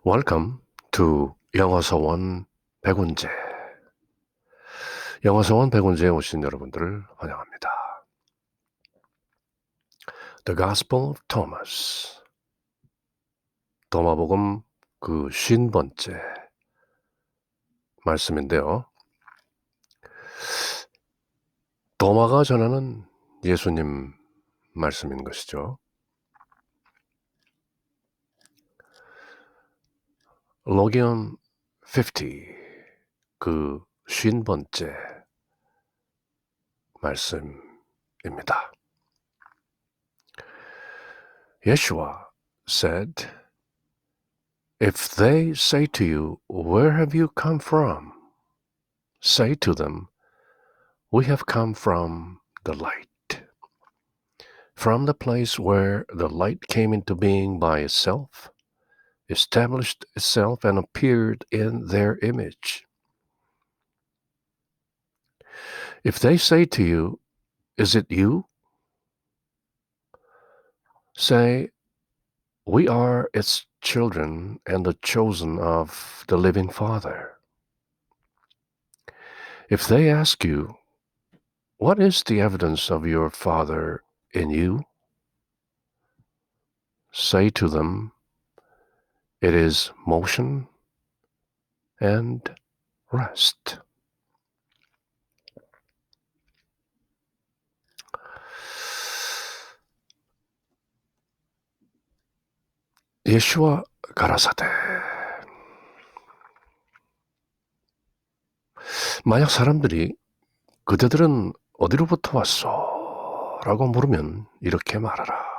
Welcome to 영어서원 백운재. 영어서원 백운재에 오신 여러분들을 환영합니다. The Gospel of Thomas. 도마복음 그 50번째 말씀인데요. 도마가 전하는 예수님 말씀인 것이죠. 로기온 50, 그 50번째 말씀입니다. Yeshua said, If they say to you, Where have you come from? Say to them, We have come from the light, from the place where the light came into being by itself, established itself, and appeared in their image. If they say to you, Is it you? Say, We are its children and the chosen of the living Father. If they ask you, What is the evidence of your Father in you? Say to them, It is motion and rest. 예수와 가라사대. 만약 사람들이 그대들은 어디로부터 왔소? 라고 물으면 이렇게 말하라.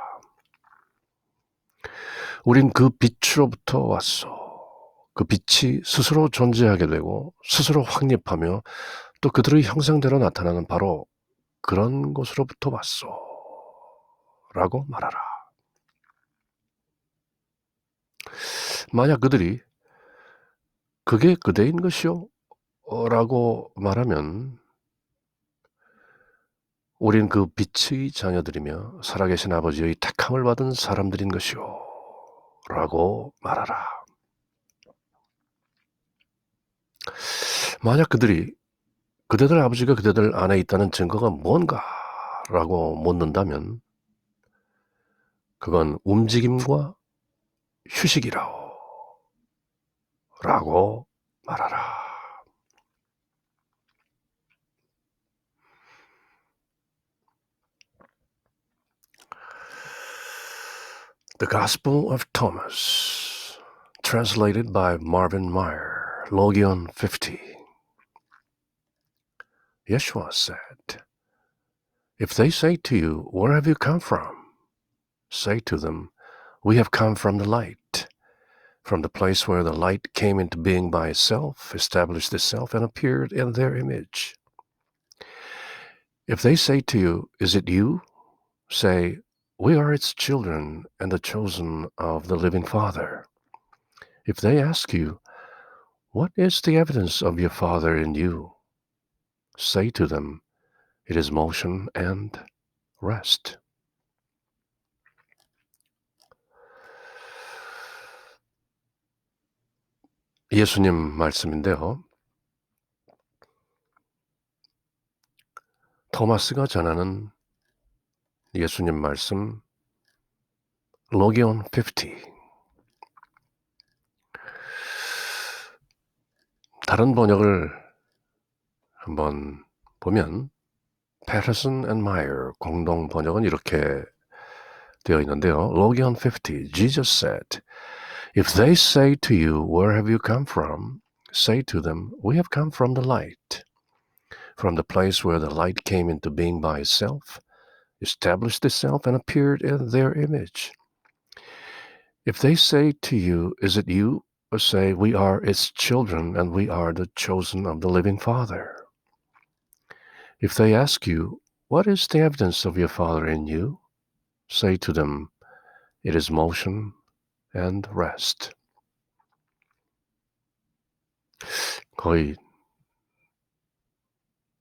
우린 그 빛으로부터 왔소. 그 빛이 스스로 존재하게 되고 스스로 확립하며 또 그들의 형상대로 나타나는 바로 그런 곳으로부터 왔소. 라고 말하라. 만약 그들이 그게 그대인 것이요? 라고 말하면 우린 그 빛의 자녀들이며 살아계신 아버지의 택함을 받은 사람들인 것이요. 라고 말하라. 만약 그대들 아버지가 그대들 안에 있다는 증거가 뭔가? 라고 묻는다면 그건 움직임과 휴식이라오. 라고 말하라. The Gospel of Thomas, translated by Marvin Meyer, Logion 50. Yeshua said, If they say to you, Where have you come from? Say to them, We have come from the light, from the place where the light came into being by itself, established itself, and appeared in their image. If they say to you, Is it you? Say, We are its children and the chosen of the living Father. If they ask you, What is the evidence of your Father in you? Say to them, It is motion and rest. 예수님 말씀인데요. 토마스가 전하는 예수님 말씀 로기온 50. 다른 번역을 한번 보면 Patterson and Meyer 공동 번역은 이렇게 되어 있는데요. 로기온 50. Jesus said, If they say to you, Where have you come from? Say to them, We have come from the light, from the place where the light came into being by itself, established itself, and appeared in their image. If they say to you, Is it you? Say, We are its children, and we are the chosen of the living Father. If they ask you, What is the evidence of your Father in you? Say to them, It is motion and rest. 거의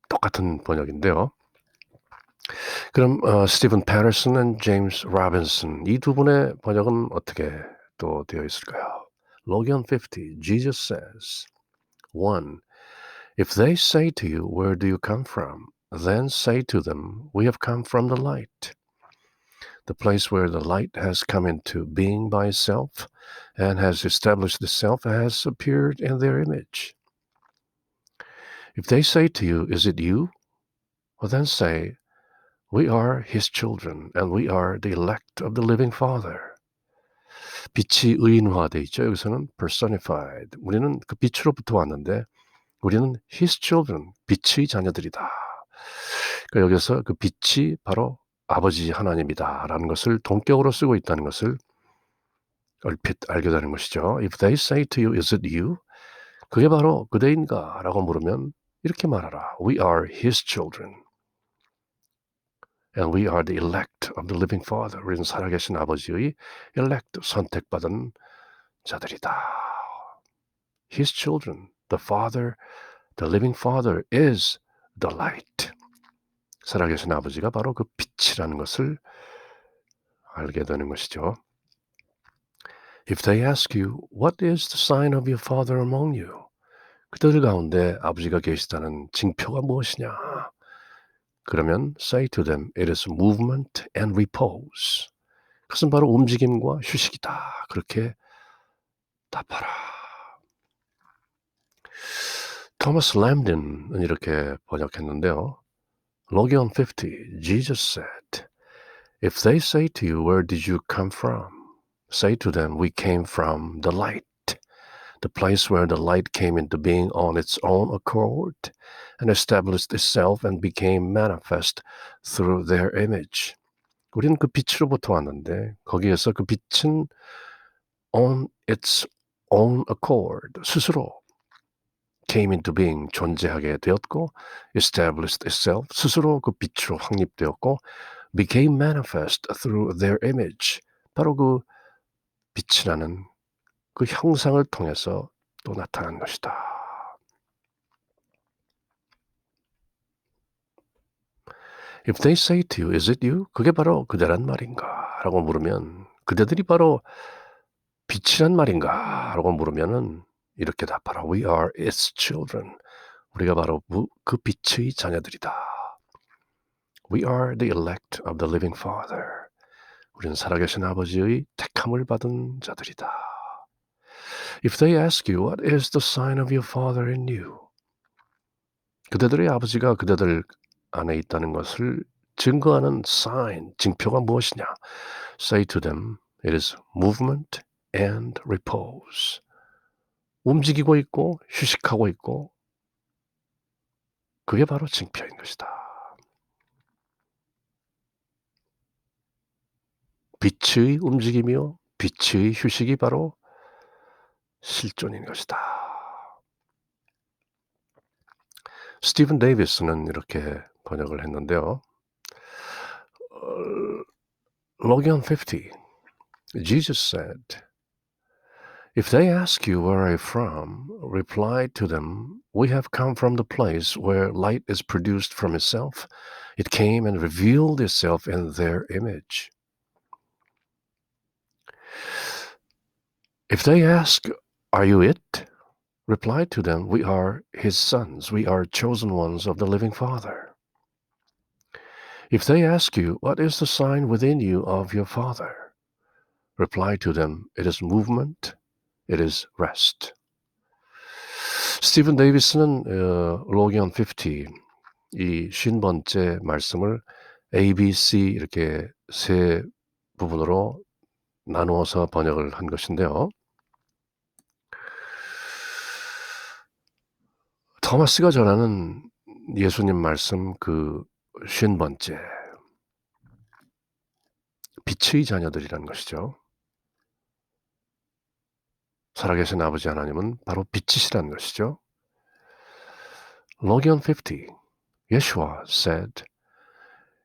똑같은 번역인데요. 그럼 스티븐 패터슨 and 제임스 로빈슨 이 두 분의 번역은 어떻게 또 되어 있을까요? Logion 50, Jesus says, 1. If they say to you, where do you come from? Then say to them, we have come from the light, the place where the light has come into being by itself and has established itself, has appeared in their image. If they say to you, is it you? Well, then say, we are his children and we are the elect of the living Father. 빛이 의인화되어 있죠. 여기서는 personified. 우리는 그 빛으로부터 왔는데 우리는 his children, 빛의 자녀들이다. 그러니까 여기서 그 빛이 바로 아버지 하나님이다라는 것을 동격으로 쓰고 있다는 것을 얼핏 알게 되는 것이죠. If they say to you, is it you? 그게 바로 그대인가? 라고 물으면 이렇게 말하라. We are his children. And we are the elect of the living Father. 우리는 살아계신 아버지의 elect, 선택받은 자들이다. His children, the Father, the living Father is the light. 살아계신 아버지가 바로 그 빛이라는 것을 알게 되는 것이죠. If they ask you, what is the sign of your Father among you? 그들 가운데 아버지가 계시다는 징표가 무엇이냐? 그러면 say to them, it is movement and repose. 그것은 바로 움직임과 휴식이다. 그렇게 답하라. 토마스 램딘은 이렇게 번역했는데요. Logion 50, Jesus said, If they say to you, where did you come from? Say to them, we came from the light, the place where the light came into being on its own accord and established itself and became manifest through their image. 우리는 그 빛으로부터 왔는데 거기에서 그 빛은 on its own accord, 스스로 came into being, 존재하게 되었고 established itself, 스스로 그 빛으로 확립되었고 became manifest through their image, 바로 그 빛이라는 그 형상을 통해서 또 나타난 것이다. If they say to you, is it you? 그게 바로 그대란 말인가? 라고 물으면 그대들이 바로 빛이란 말인가? 라고 물으면은 이렇게 답하라. We are its children. 우리가 바로 그 빛의 자녀들이다. We are the elect of the living Father. 우리는 살아계신 아버지의 택함을 받은 자들이다. If they ask you, what is the sign of your Father in you? 그대들의 아버지가 그대들 안에 있다는 것을 증거하는 sign, 징표가 무엇이냐? Say to them, it is movement and repose. 움직이고 있고 휴식하고 있고 그게 바로 징표인 것이다. 빛의 움직임이요, 빛의 휴식이 바로 실존인 것이다. 스티븐 데이비스는 이렇게 번역을 했는데요. Logion 50, Jesus said, If they ask you where are you from, reply to them, we have come from the place where light is produced from itself. It came and revealed itself in their image. If they ask, are you it? Reply to them, we are his sons. We are chosen ones of the living Father. If they ask you, what is the sign within you of your Father? Reply to them, it is movement, it is rest. 스티븐 데이비스는 로기언 50, 이 50번째 말씀을 A, B, C 이렇게 세 부분으로 나누어서 번역을 한 것인데요. 토마스가 전하는 예수님 말씀 그 50번째, 빛의 자녀들이라는 것이죠. 살아계신 아버지 하나님은 바로 빛이시라는 것이죠. Logion 50, Yeshua said,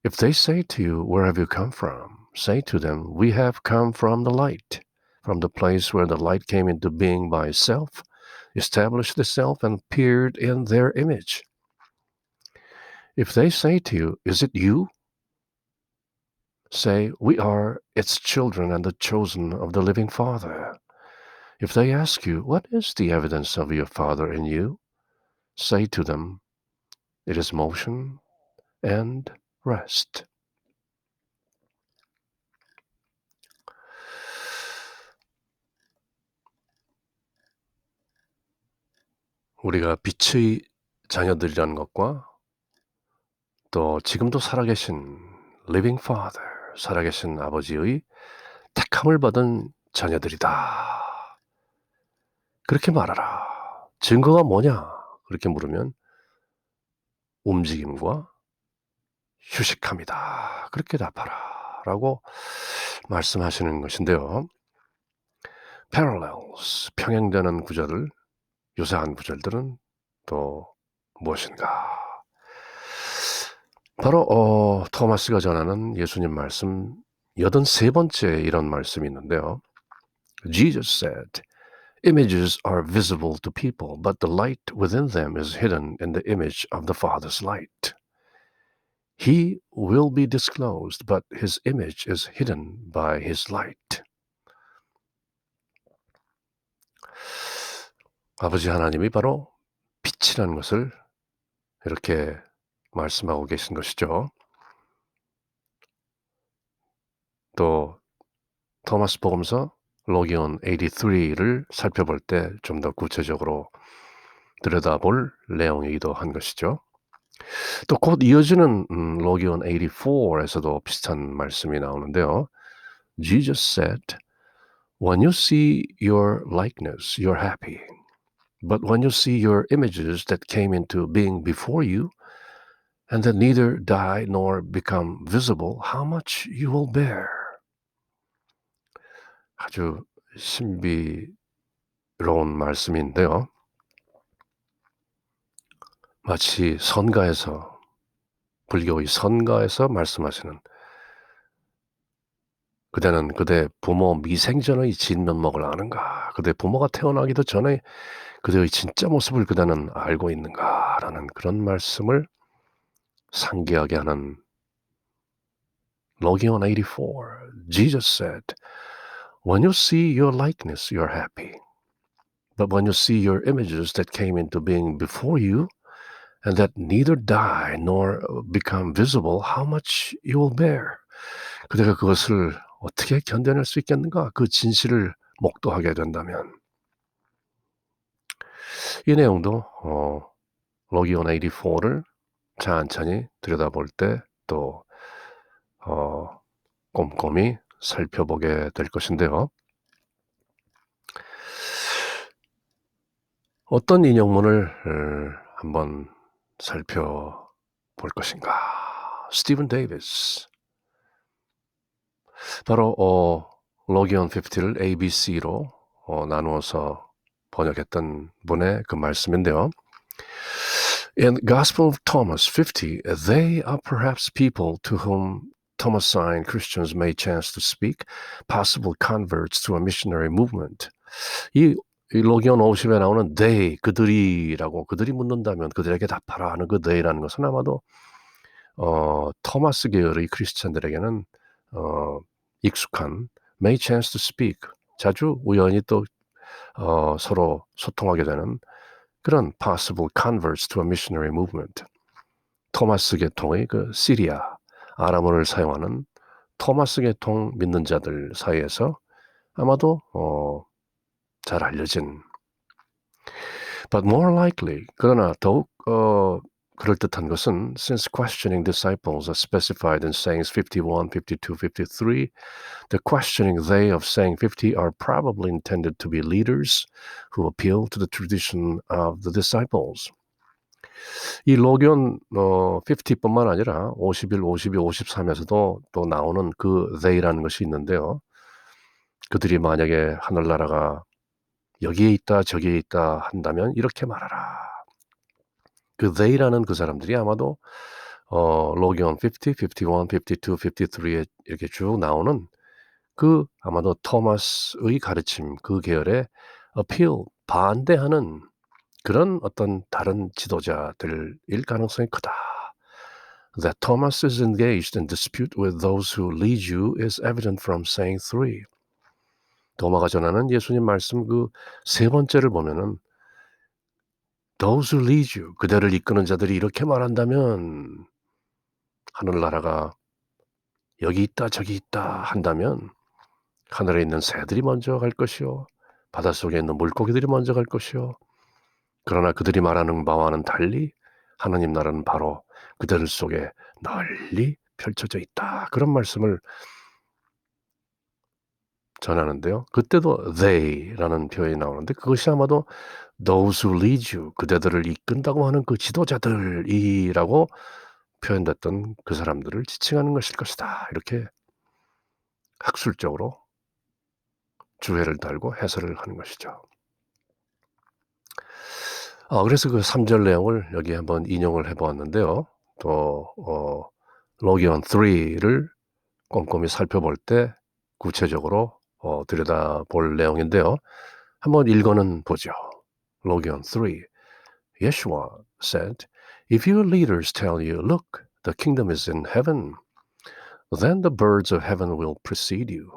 If they say to you, where have you come from? Say to them, we have come from the light, from the place where the light came into being by itself, established itself, and appeared in their image. If they say to you, is it you? Say, we are its children and the chosen of the living Father. If they ask you, what is the evidence of your Father in you? Say to them, it is motion and rest. 우리가 빛의 자녀들이라는 것과 또 지금도 살아계신 Living Father, 살아계신 아버지의 택함을 받은 자녀들이다. 그렇게 말하라. 증거가 뭐냐? 그렇게 물으면 움직임과 휴식함이다. 그렇게 답하라. 라고 말씀하시는 것인데요. Parallels, 평행되는 구절을, 유사한 구절들은 또 무엇인가? 바로 토마스가 전하는 예수님 말씀 83번째 이런 말씀이 있는데요. Jesus said, Images are visible to people, but the light within them is hidden in the image of the Father's light. He will be disclosed, but his image is hidden by his light. 아버지 하나님이 바로 빛이라는 것을 이렇게 말씀하고 계신 것이죠. 또 토마스 복음서 로기온 83를 살펴볼 때 좀 더 구체적으로 들여다볼 내용이기도 한 것이죠. 또 곧 이어지는 로기온 84에서도 비슷한 말씀이 나오는데요. Jesus said, When you see your likeness, you're happy. But when you see your images that came into being before you, and that neither die nor become visible, how much you will bear. 아주 신비로운 말씀인데요. 마치 선가에서, 불교의 선가에서 말씀하시는 그대는 그대 부모 미생전의 진면목을 아는가? 그대 부모가 태어나기도 전에 그대의 진짜 모습을 그대는 알고 있는가? 라는 그런 말씀을 상기하게 하는 로기온 84. Jesus said, When you see your likeness, you're happy. But when you see your images that came into being before you, and that neither die nor become visible, how much you will bear. 그대가 그것을 어떻게 견뎌낼 수 있겠는가? 그 진실을 목도하게 된다면. 이 내용도 로기온 84를 찬찬히 들여다볼 때 또 꼼꼼히 살펴보게 될 것인데요. 어떤 인용문을 한번 살펴볼 것인가? 스티븐 데이비스. 바로 로기온 50를 ABC로 나누어서 번역했던 분의 그 말씀인데요. In Gospel of Thomas 50, they are perhaps people to whom Thomasine Christians may chance to speak, possible converts to a missionary movement. 이 로기온 50에 나오는 they, 그들이라고, 그들이 묻는다면 그들에게 답하라 하는 그 they라는 것은 아마도 토마스 계열의 크리스찬들에게는 익숙한 may chance to speak, 자주 우연히 또 서로 소통하게 되는 그런 possible converts to a missionary movement. 토마스 계통의 그 시리아, 아람어를 사용하는 토마스 계통 믿는 자들 사이에서 아마도 잘 알려진. But more likely, 그러나 더욱 그럴듯한 것은 since questioning disciples are specified in sayings 51, 52, 53, the questioning they of saying 50 are probably intended to be leaders who appeal to the tradition of the disciples. 이 로기온 50뿐만 아니라 51, 52, 53에서도 또 나오는 그 they라는 것이 있는데요. 그들이 만약에 하늘나라가 여기에 있다 저기에 있다 한다면 이렇게 말하라. 그 they라는 그 사람들이 아마도 로기온 50, 51, 52, 53에 이렇게 쭉 나오는 그 아마도 토마스의 가르침 그 계열의 appeal, 반대하는 그런 어떤 다른 지도자들일 가능성이 크다. That Thomas is engaged in dispute with those who lead you is evident from saying 3. 도마가 전하는 예수님 말씀 그 세 번째를 보면은 Those who lead you, 그대를 이끄는 자들이 이렇게 말한다면 하늘나라가 여기 있다 저기 있다 한다면 하늘에 있는 새들이 먼저 갈 것이요 바닷속에 있는 물고기들이 먼저 갈 것이요 그러나 그들이 말하는 바와는 달리 하나님 나라는 바로 그들 속에 널리 펼쳐져 있다. 그런 말씀을 전하는데요. 그때도 they라는 표현이 나오는데 그것이 아마도 those who lead you, 그대들을 이끈다고 하는 그 지도자들이라고 표현됐던 그 사람들을 지칭하는 것일 것이다. 이렇게 학술적으로 주해를 달고 해설을 하는 것이죠. 그래서 그 3절 내용을 여기 한번 인용을 해 보았는데요. 또 로기온 3를 꼼꼼히 살펴볼 때 구체적으로 들여다볼 내용인데요. 한번 읽어는 보죠. 로기온 3. Yeshua said, If your leaders tell you, Look, the kingdom is in heaven, then the birds of heaven will precede you.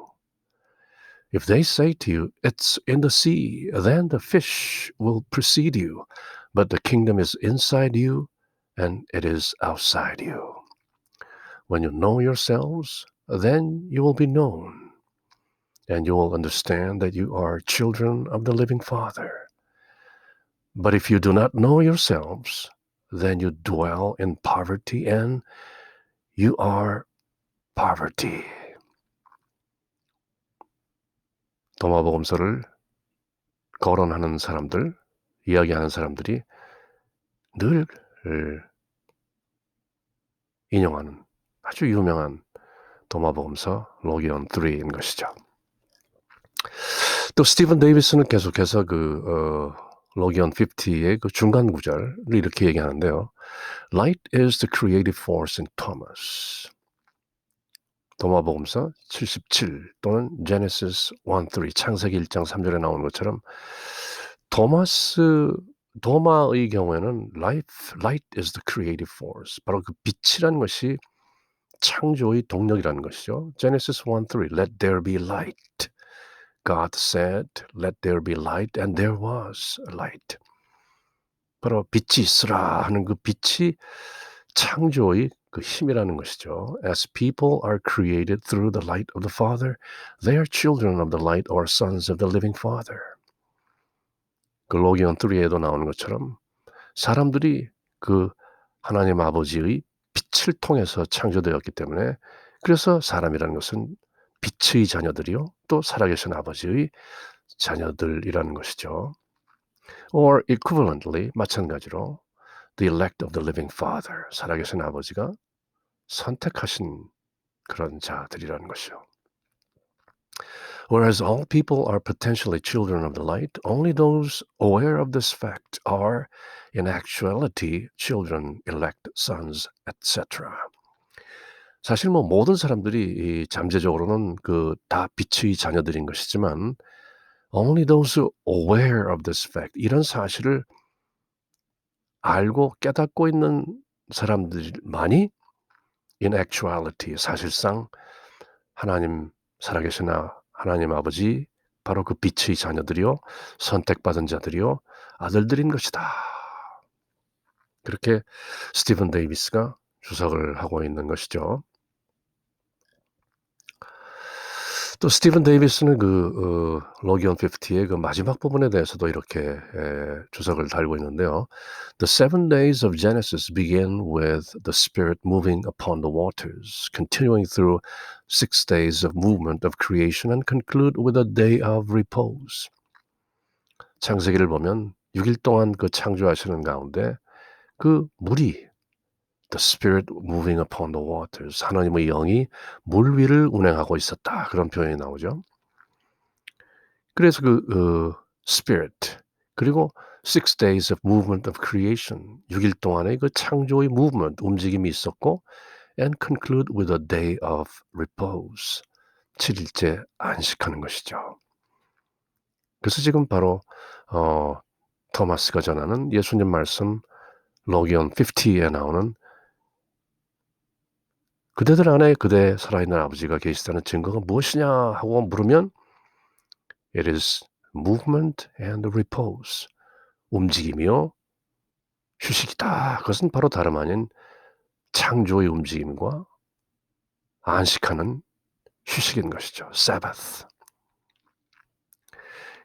If they say to you, It's in the sea, then the fish will precede you. But the kingdom is inside you, and it is outside you. When you know yourselves, then you will be known, and you will understand that you are children of the living Father. But if you do not know yourselves, then you dwell in poverty, and you are poverty. 도마복음서를 거론하는 사람들, 이야기하는 사람들이 늘 인용하는 아주 유명한 도마복음서 로기온 3인 것이죠. 또 스티븐 데이비스는 계속해서 그 로기온 50의 그 중간 구절을 이렇게 얘기하는데요. Light is the creative force in Thomas. 도마복음서 77 또는 Genesis 1:3 창세기 1장 3절에 나오는 것처럼 도마의 경우에는 light is the creative force. 바로 그 빛이라는 것이 창조의 동력이라는 것이죠. Genesis 1:3 Let there be light. God said, Let there be light, and there was light. 바로 빛이 있으라 하는 그 빛이 창조의 그 힘이라는 것이죠. As people are created through the light of the Father, they are children of the light or sons of the living Father. 그 로기온 3에도 나오는 것처럼 사람들이 그 하나님 아버지의 빛을 통해서 창조되었기 때문에 그래서 사람이라는 것은 빛의 자녀들이요 또 살아계신 아버지의 자녀들이라는 것이죠. Or equivalently 마찬가지로 the elect of the living Father 살아계신 아버지가 선택하신 그런 자들이라는 것이요. Whereas all people are potentially children of the light, only those aware of this fact are in actuality children, elect, sons, etc. 사실 뭐 모든 사람들이 이 잠재적으로는 그 다 빛의 자녀들인 것이지만 only those aware of this fact 이런 사실을 알고 깨닫고 있는 사람들만이 in actuality 사실상 하나님 살아계신 하나님 아버지 바로 그 빛의 자녀들이요 선택받은 자들이요 아들들인 것이다. 그렇게 스티븐 데이비스가 주석을 하고 있는 것이죠. 또 스티븐 데이비스는 그 로기온 50의 그 마지막 부분에 대해서도 이렇게 주석을 달고 있는데요. The 7 days of Genesis begin with the Spirit moving upon the waters, continuing through 6 days of movement of creation and conclude with a day of repose. 창세기를 보면 6일 동안 그 창조하시는 가운데 그 물이 The Spirit moving upon the waters. 하나님의 영이 물 위를 운행하고 있었다. 그런 표현이 나오죠. 그래서 그 Spirit 그리고 6 days of movement of creation 6일 동안의 그 창조의 movement 움직임이 있었고 and conclude with a day of repose 7일째 안식하는 것이죠. 그래서 지금 바로 토마스가 전하는 예수님 말씀 로기온 50에 나오는 그대들 안에 그대 살아있는 아버지가 계시다는 증거가 무엇이냐 하고 물으면 It is movement and repose. 움직임이요 휴식이다. 그것은 바로 다름 아닌 창조의 움직임과 안식하는 휴식인 것이죠. Sabbath.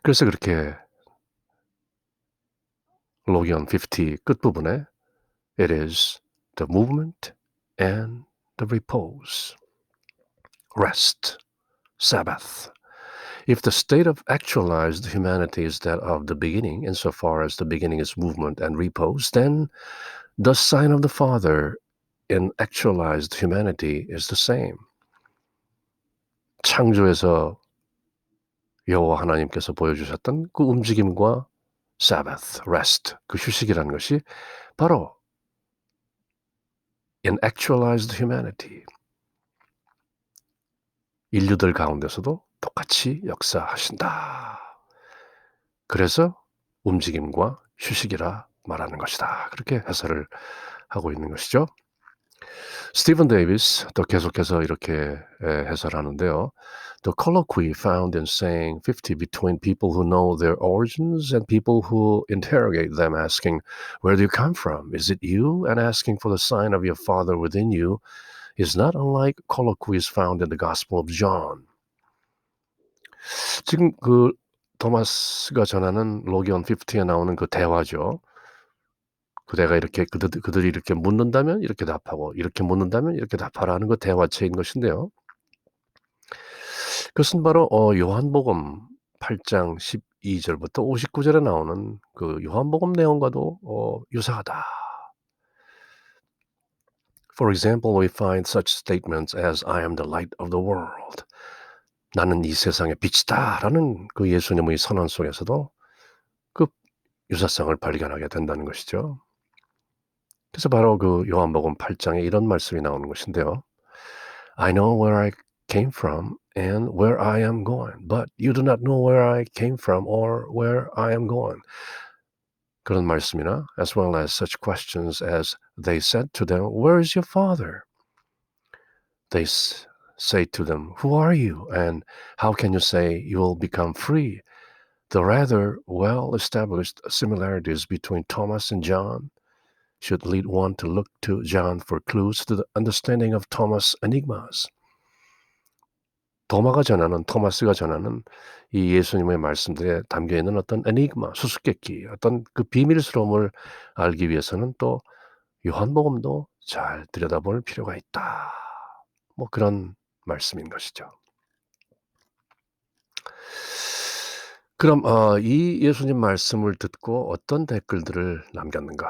그래서 그렇게 로기온 50 끝부분에 It is the movement and the repose. Rest. Sabbath. If the state of actualized humanity is that of the beginning, insofar as the beginning is movement and repose, then the sign of the Father in actualized humanity is the same. 창조에서 여호와 하나님께서 보여주셨던 그 움직임과 Sabbath, rest, 그 휴식이라는 것이 바로 in actualized humanity, 인류들 가운데서도 똑같이 역사하신다. 그래서 움직임과 휴식이라 말하는 것이다. 그렇게 해설을 하고 있는 것이죠. 스티븐 데이비스 또 계속해서 이렇게 해설하는데요. The colloquy found in saying 50 between people who know their origins and people who interrogate them asking, Where do you come from? Is it you? And asking for the sign of your Father within you is not unlike colloquies found in the Gospel of John. 지금 그 토마스가 전하는 로기온 50에 나오는 그 대화죠. 그대가 이렇게 그들이 이렇게 묻는다면 이렇게 답하고 이렇게 묻는다면 이렇게 답하라는 그 대화체인 것인데요. 그것은 바로 요한복음 8장 12절부터 59절에 나오는 그 요한복음 내용과도 유사하다. For example, we find such statements as I am the light of the world. 나는 이 세상의 빛이다라는 그 예수님의 선언 속에서도 그 유사성을 발견하게 된다는 것이죠. 그래서 바로 그 요한복음 8장에 이런 말씀이 나오는 것인데요. I know where I came from and where I am going, but you do not know where I came from or where I am going. 그런 말씀이나 as well as such questions as they said to them, Where is your father? They say to them, Who are you? And how can you say you will become free? The rather well-established similarities between Thomas and John should lead one to look to John for clues to the understanding of Thomas' enigmas. 토마스가 전하는 이 예수님의 말씀들에 담겨있는 어떤 에니그마, 수수께끼, 어떤 그 비밀스러움을 알기 위해서는 또 요한복음도 잘 들여다볼 필요가 있다. 뭐 그런 말씀인 것이죠. 그럼 이 예수님 말씀을 듣고 어떤 댓글들을 남겼는가?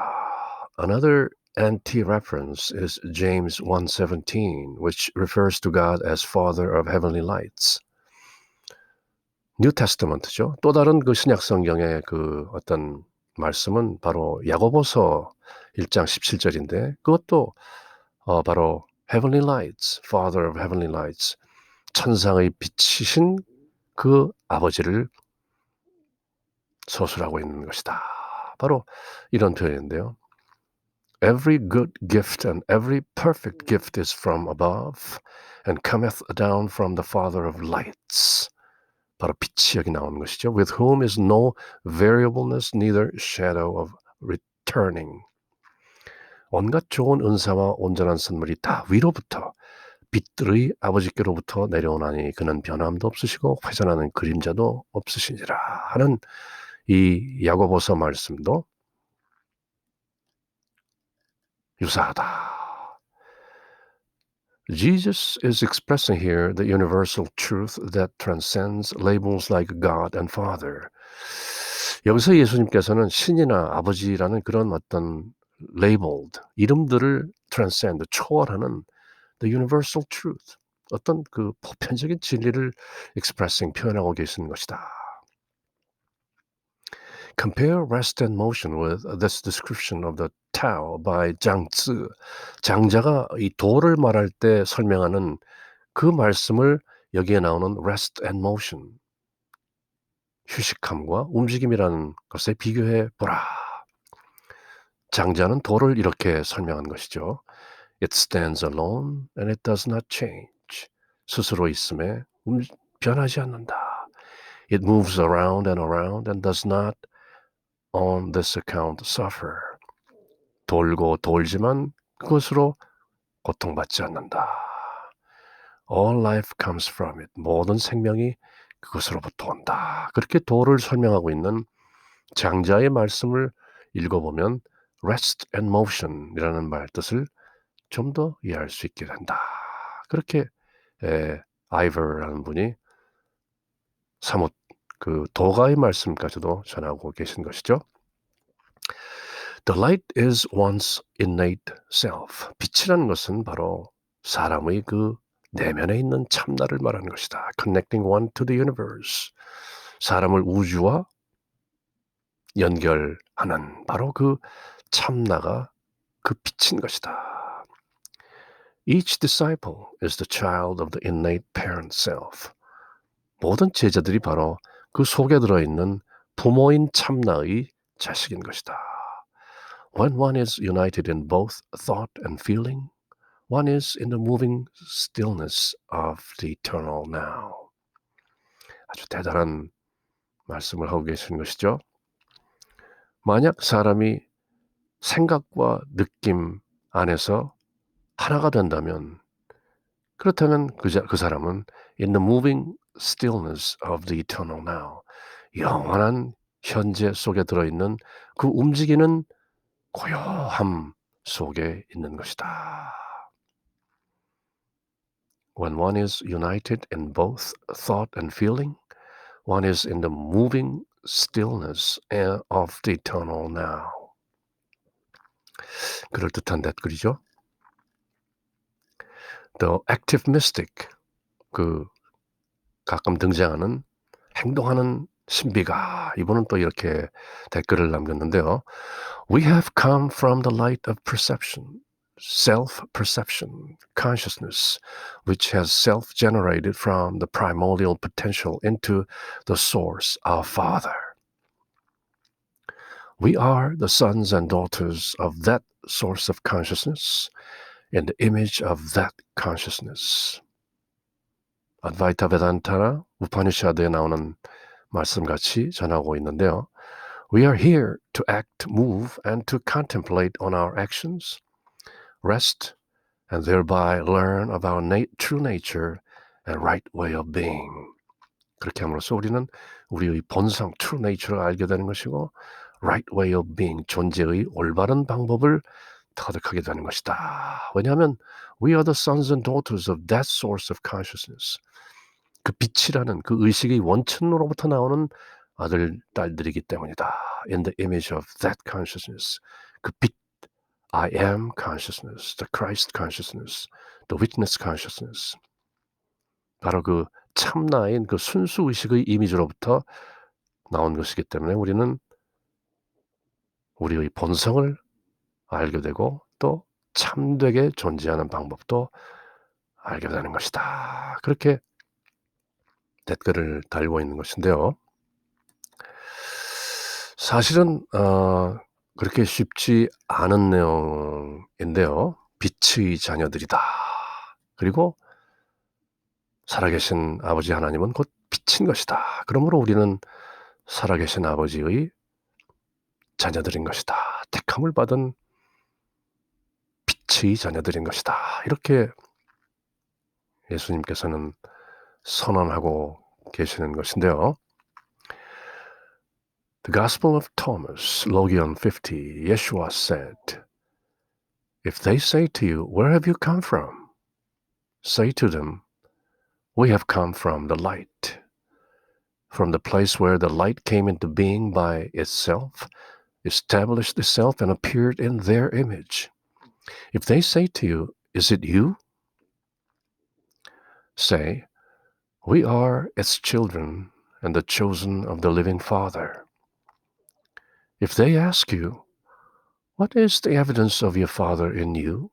Another anti-reference is James 1:17, which refers to God as Father of heavenly lights. 뉴 테스트먼트죠. 또 다른 그 신약 성경의 그 어떤 말씀은 바로 야고보서 1장 17절인데 그것도 바로 heavenly lights, Father of heavenly lights, 천상의 빛이신 그 아버지를 서술하고 있는 것이다. 바로 이런 표현인데요. Every good gift and every perfect gift is from above and cometh down from the Father of lights. 바로 빛이 여기 나오는 것이죠. With whom is no variableness, neither shadow of returning. 온갖 좋은 은사와 온전한 선물이 다 위로부터 빛들의 아버지께로부터 내려오나니 그는 변함도 없으시고 회전하는 그림자도 없으시니라 하는 이 야고보서 말씀도 유사하다. Jesus is expressing here the universal truth that transcends labels like God and Father. 여기서 예수님께서는 신이나 아버지라는 그런 어떤 labeled 이름들을 transcend 초월하는 the universal truth 어떤 그 보편적인 진리를 expressing 표현하고 계시는 것이다. Compare rest and motion with this description of the Tao by 장쯔. 장자가 이 도를 말할 때 설명하는 그 말씀을 여기에 나오는 rest and motion, 휴식함과 움직임이라는 것에 비교해 보라. 장자는 도를 이렇게 설명한 것이죠. It stands alone and it does not change. 스스로 있음에 변하지 않는다. It moves around and does not on this account suffer. 돌고 돌지만 그것으로 고통받지 않는다. All life comes from it. 모든 생명이 그것으로부터 온다. 그렇게 도를 설명하고 있는 장자의 말씀을 읽어보면 rest and motion이라는 말 뜻을 좀 더 이해할 수 있게 된다. 그렇게 아이버라는 분이 사뭇 그 도가의 말씀까지도 전하고 계신 것이죠. The light is one's innate self. 빛이라는 것은 바로 사람의 그 내면에 있는 참나를 말하는 것이다. Connecting one to the universe. 사람을 우주와 연결하는 바로 그 참나가 그 빛인 것이다. Each disciple is the child of the innate parent self. 모든 제자들이 바로 그 속에 들어있는 부모인 참나의 자식인 것이다. When one is united in both thought and feeling, one is in the moving stillness of the eternal now. 아주 대단한 말씀을 하고 계시는 것이죠. 만약 사람이 생각과 느낌 안에서 하나가 된다면 그렇다면 그 사람은 in the moving stillness of the eternal now, 영원한 현재 속에 들어있는 그 움직이는 고요함 속에 있는 것이다. When one is united in both thought and feeling, one is in the moving stillness of the eternal now. 그럴듯한 댓글이죠. The active mystic, 그 가끔 등장하는 행동하는 신비가, 이분은 또 이렇게 댓글을 남겼는데요. We have come from the light of perception, self-perception, consciousness, which has self-generated from the primordial potential into the source, our Father. We are the sons and daughters of that source of consciousness in the image of that consciousness. advaita vedantana 우파니샤드에 나오는 말씀같이 전하고 있는데요. We are here to act, move, and to contemplate on our actions, rest, and thereby learn of our true nature and right way of being. 그렇게 함으로써 우리는 우리의 본성, true nature를 알게 되는 것이고 right way of being, 존재의 올바른 방법을 터득하게 되는 것이다. 왜냐하면 we are the sons and daughters of that source of consciousness. 그 빛이라는 그 의식의 원천으로부터 나오는 아들, 딸들이기 때문이다. In the image of that consciousness. 그 빛, I am consciousness, the Christ consciousness, the witness consciousness. 바로 그 참나인 그 순수 의식의 이미지로부터 나온 것이기 때문에 우리는 우리의 본성을 알게 되고 또 참되게 존재하는 방법도 알게 되는 것이다. 그렇게 댓글을 달고 있는 것인데요. 사실은 그렇게 쉽지 않은 내용인데요. 빛의 자녀들이다. 그리고 살아계신 아버지 하나님은 곧 빛인 것이다. 그러므로 우리는 살아계신 아버지의 자녀들인 것이다. 택함을 받은 빛의 자녀들인 것이다. 이렇게 예수님께서는 선언하고 계시는 것인데요. The Gospel of Thomas, Logion 50, Yeshua said, If they say to you, Where have you come from? Say to them, We have come from the light, from the place where the light came into being by itself, established itself, and appeared in their image. If they say to you, Is it you? Say, We are its children and the chosen of the living Father. If they ask you, What is the evidence of your Father in you?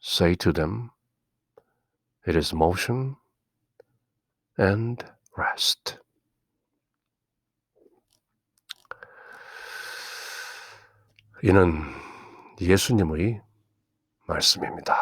Say to them, It is motion and rest. 이는 예수님의 말씀입니다.